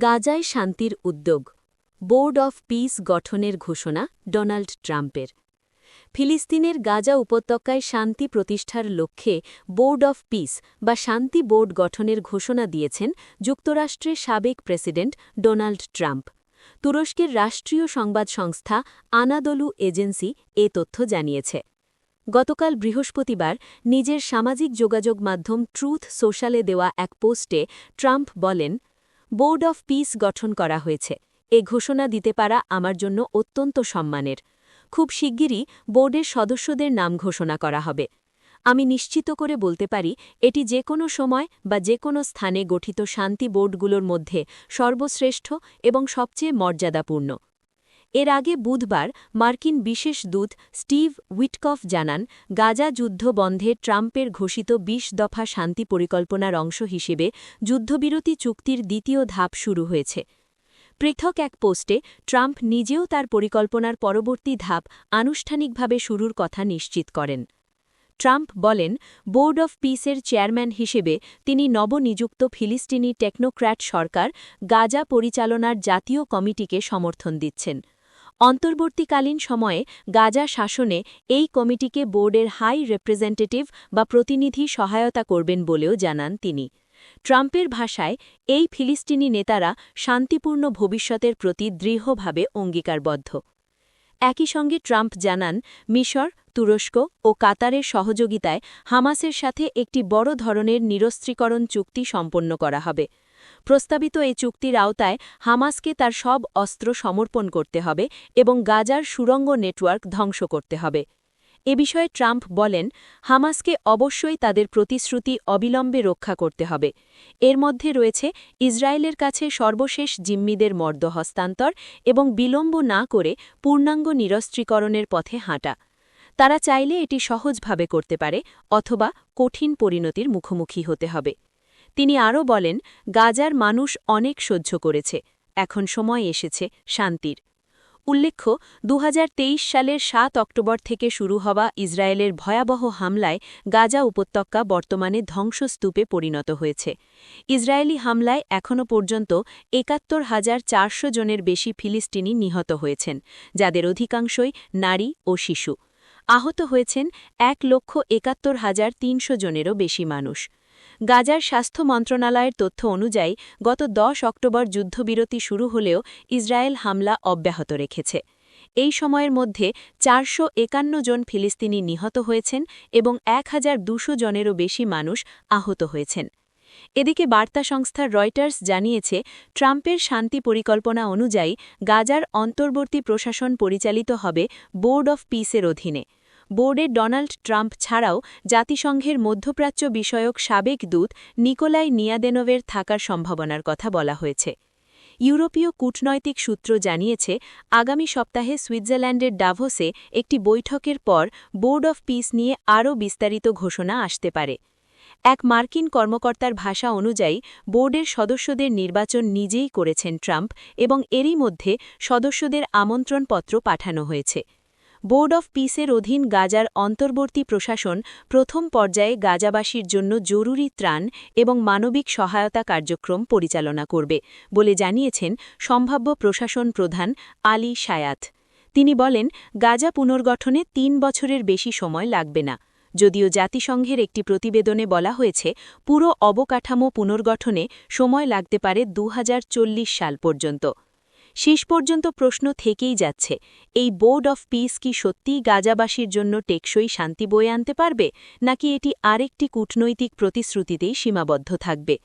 গাজায় শান্তির উদ্যোগ, বোর্ড অফ পিস গঠনের ঘোষণা ডোনাল্ড ট্রাম্পের। ফিলিস্তিনের গাজা উপত্যকায় শান্তি প্রতিষ্ঠার লক্ষ্যে বোর্ড অফ পিস বা শান্তি বোর্ড গঠনের ঘোষণা দিয়েছেন যুক্তরাষ্ট্রের সাবেক প্রেসিডেন্ট ডোনাল্ড ট্রাম্প। তুরস্কের রাষ্ট্রীয় সংবাদ সংস্থা আনাদলু এজেন্সি এ তথ্য জানিয়েছে। গতকাল বৃহস্পতিবার নিজের সামাজিক যোগাযোগ মাধ্যম ট্রুথ সোশ্যালে দেওয়া এক পোস্টে ট্রাম্প বলেন, বোর্ড অফ পিস গঠন করা হয়েছে। এ ঘোষণা দিতে পারা আমার জন্য অত্যন্ত সম্মানের। খুব শিগগিরই বোর্ডের সদস্যদের নাম ঘোষণা করা হবে। আমি নিশ্চিত করে বলতে পারি, এটি যে কোনো সময় বা যে কোনো স্থানে গঠিত শান্তি বোর্ডগুলোর মধ্যে সর্বশ্রেষ্ঠ এবং সবচেয়ে মর্যাদাপূর্ণ। এর আগে বুধবার মার্কিন বিশেষ দূত স্টিভ উইটকফ জানান, গাজা যুদ্ধ বন্ধে ট্রাম্পের ঘোষিত ২০ দফা শান্তি পরিকল্পনার অংশ হিসেবে যুদ্ধবিরতি চুক্তির দ্বিতীয় ধাপ শুরু হয়েছে। পৃথক এক পোস্টে ট্রাম্প নিজেও তার পরিকল্পনার পরবর্তী ধাপ আনুষ্ঠানিকভাবে শুরুর কথা নিশ্চিত করেন। ট্রাম্প বলেন, বোর্ড অফ পিসের চেয়ারম্যান হিসেবে তিনি নবনিযুক্ত ফিলিস্তিনি টেকনোক্র্যাট সরকার গাজা পরিচালনার জাতীয় কমিটিকে সমর্থন দিচ্ছেন। অন্তর্বর্তীকালীন সময়ে গাজা শাসনে এই কমিটিকে বোর্ডের হাই রিপ্রেজেন্টেটিভ বা প্রতিনিধি সহায়তা করবেন বলেও জানান তিনি। ট্রাম্পের ভাষায়, এই ফিলিস্তিনি নেতারা শান্তিপূর্ণ ভবিষ্যতের প্রতি দৃঢ়ভাবে অঙ্গীকারবদ্ধ। একই সঙ্গে ট্রাম্প জানান, মিশর, তুরস্ক ও কাতারের সহযোগিতায় হামাসের সাথে একটি বড় ধরনের নিরস্ত্রীকরণ চুক্তি সম্পন্ন করা হবে। প্রস্তাবিত এই চুক্তির আওতায় হামাসকে তার সব অস্ত্র সমর্পণ করতে হবে এবং গাজার সুড়ঙ্গ নেটওয়ার্ক ধ্বংস করতে হবে। এ বিষয়ে ট্রাম্প বলেন, হামাসকে অবশ্যই তাদের প্রতিশ্রুতি অবিলম্বে রক্ষা করতে হবে। এর মধ্যে রয়েছে ইসরায়েলের কাছে সর্বশেষ জিম্মিদের মর্দ হস্তান্তর এবং বিলম্ব না করে পূর্ণাঙ্গ নিরস্ত্রীকরণের পথে হাঁটা। তারা চাইলে এটি সহজভাবে করতে পারে অথবা কঠিন পরিণতির মুখোমুখি হতে হবে। তিনি আরও বলেন, গাজার মানুষ অনেক সহ্য করেছে, এখন সময় এসেছে শান্তির। উল্লেখ্য, ২০২৩ সালের ৭ অক্টোবর থেকে শুরু হওয়া ইসরায়েলের ভয়াবহ হামলায় গাজা উপত্যকা বর্তমানে ধ্বংসস্তূপে পরিণত হয়েছে। ইসরায়েলি হামলায় এখনও পর্যন্ত ৭১,৪০০ জনের বেশি ফিলিস্তিনি নিহত হয়েছেন, যাদের অধিকাংশই নারী ও শিশু। আহত হয়েছেন ১,৭১,৩০০ জনেরও বেশি মানুষ। গাজার স্বাস্থ্য মন্ত্রণালয়ের তথ্য অনুযায়ী গত ১০ অক্টোবর যুদ্ধবিরতি শুরু হলেও ইসরায়েল হামলা অব্যাহত রেখেছে। এই সময়ের মধ্যে ৪৫১ জন ফিলিস্তিনি নিহত হয়েছেন এবং ১,২০০ জনেরও বেশি মানুষ আহত হয়েছেন। এদিকে বার্তা সংস্থা রয়টার্স জানিয়েছে, ট্রাম্পের শান্তি পরিকল্পনা অনুযায়ী গাজার অন্তর্বর্তী প্রশাসন পরিচালিত হবে বোর্ড অফ পিসের অধীনে। বোর্ডে ডোনাল্ড ট্রাম্প ছাড়াও জাতিসংঘের মধ্যপ্রাচ্য বিষয়ক সাবেক দূত নিকোলাই নিয়াদেনোভের থাকার সম্ভাবনার কথা বলা হয়েছে। ইউরোপীয় কূটনৈতিক সূত্র জানিয়েছে, আগামী সপ্তাহে সুইজারল্যান্ডের ডাভোসে একটি বৈঠকের পর বোর্ড অফ পিস নিয়ে আরও বিস্তারিত ঘোষণা আসতে পারে। এক মার্কিন কর্মকর্তার ভাষা অনুযায়ী, বোর্ডের সদস্যদের নির্বাচন নিজেই করেছেন ট্রাম্প এবং এরই মধ্যে সদস্যদের আমন্ত্রণপত্র পাঠানো হয়েছে। বোর্ড অফ পিসের অধীন গাজার অন্তর্বর্তী প্রশাসন প্রথম পর্যায়ে গাজাবাসীর জন্য জরুরি ত্রাণ এবং মানবিক সহায়তা কার্যক্রম পরিচালনা করবে বলে জানিয়েছেন সম্ভাব্য প্রশাসন প্রধান আলী শায়াত। তিনি বলেন, গাজা পুনর্গঠনে ৩ বছরের বেশি সময় লাগবে না। যদিও জাতিসংঘের একটি প্রতিবেদনে বলা হয়েছে, পুরো অবকাঠামো পুনর্গঠনে সময় লাগতে পারে ২০৪০ সাল পর্যন্ত। শেষ পর্যন্ত প্রশ্ন থেকেই যাচ্ছে, এই বোর্ড অফ পিস কি সত্যিই গাজাবাসীর জন্য টেকসই শান্তি বয়ে আনতে পারবে, নাকি এটি আরেকটি কূটনৈতিক প্রতিশ্রুতিতেই সীমাবদ্ধ থাকবে?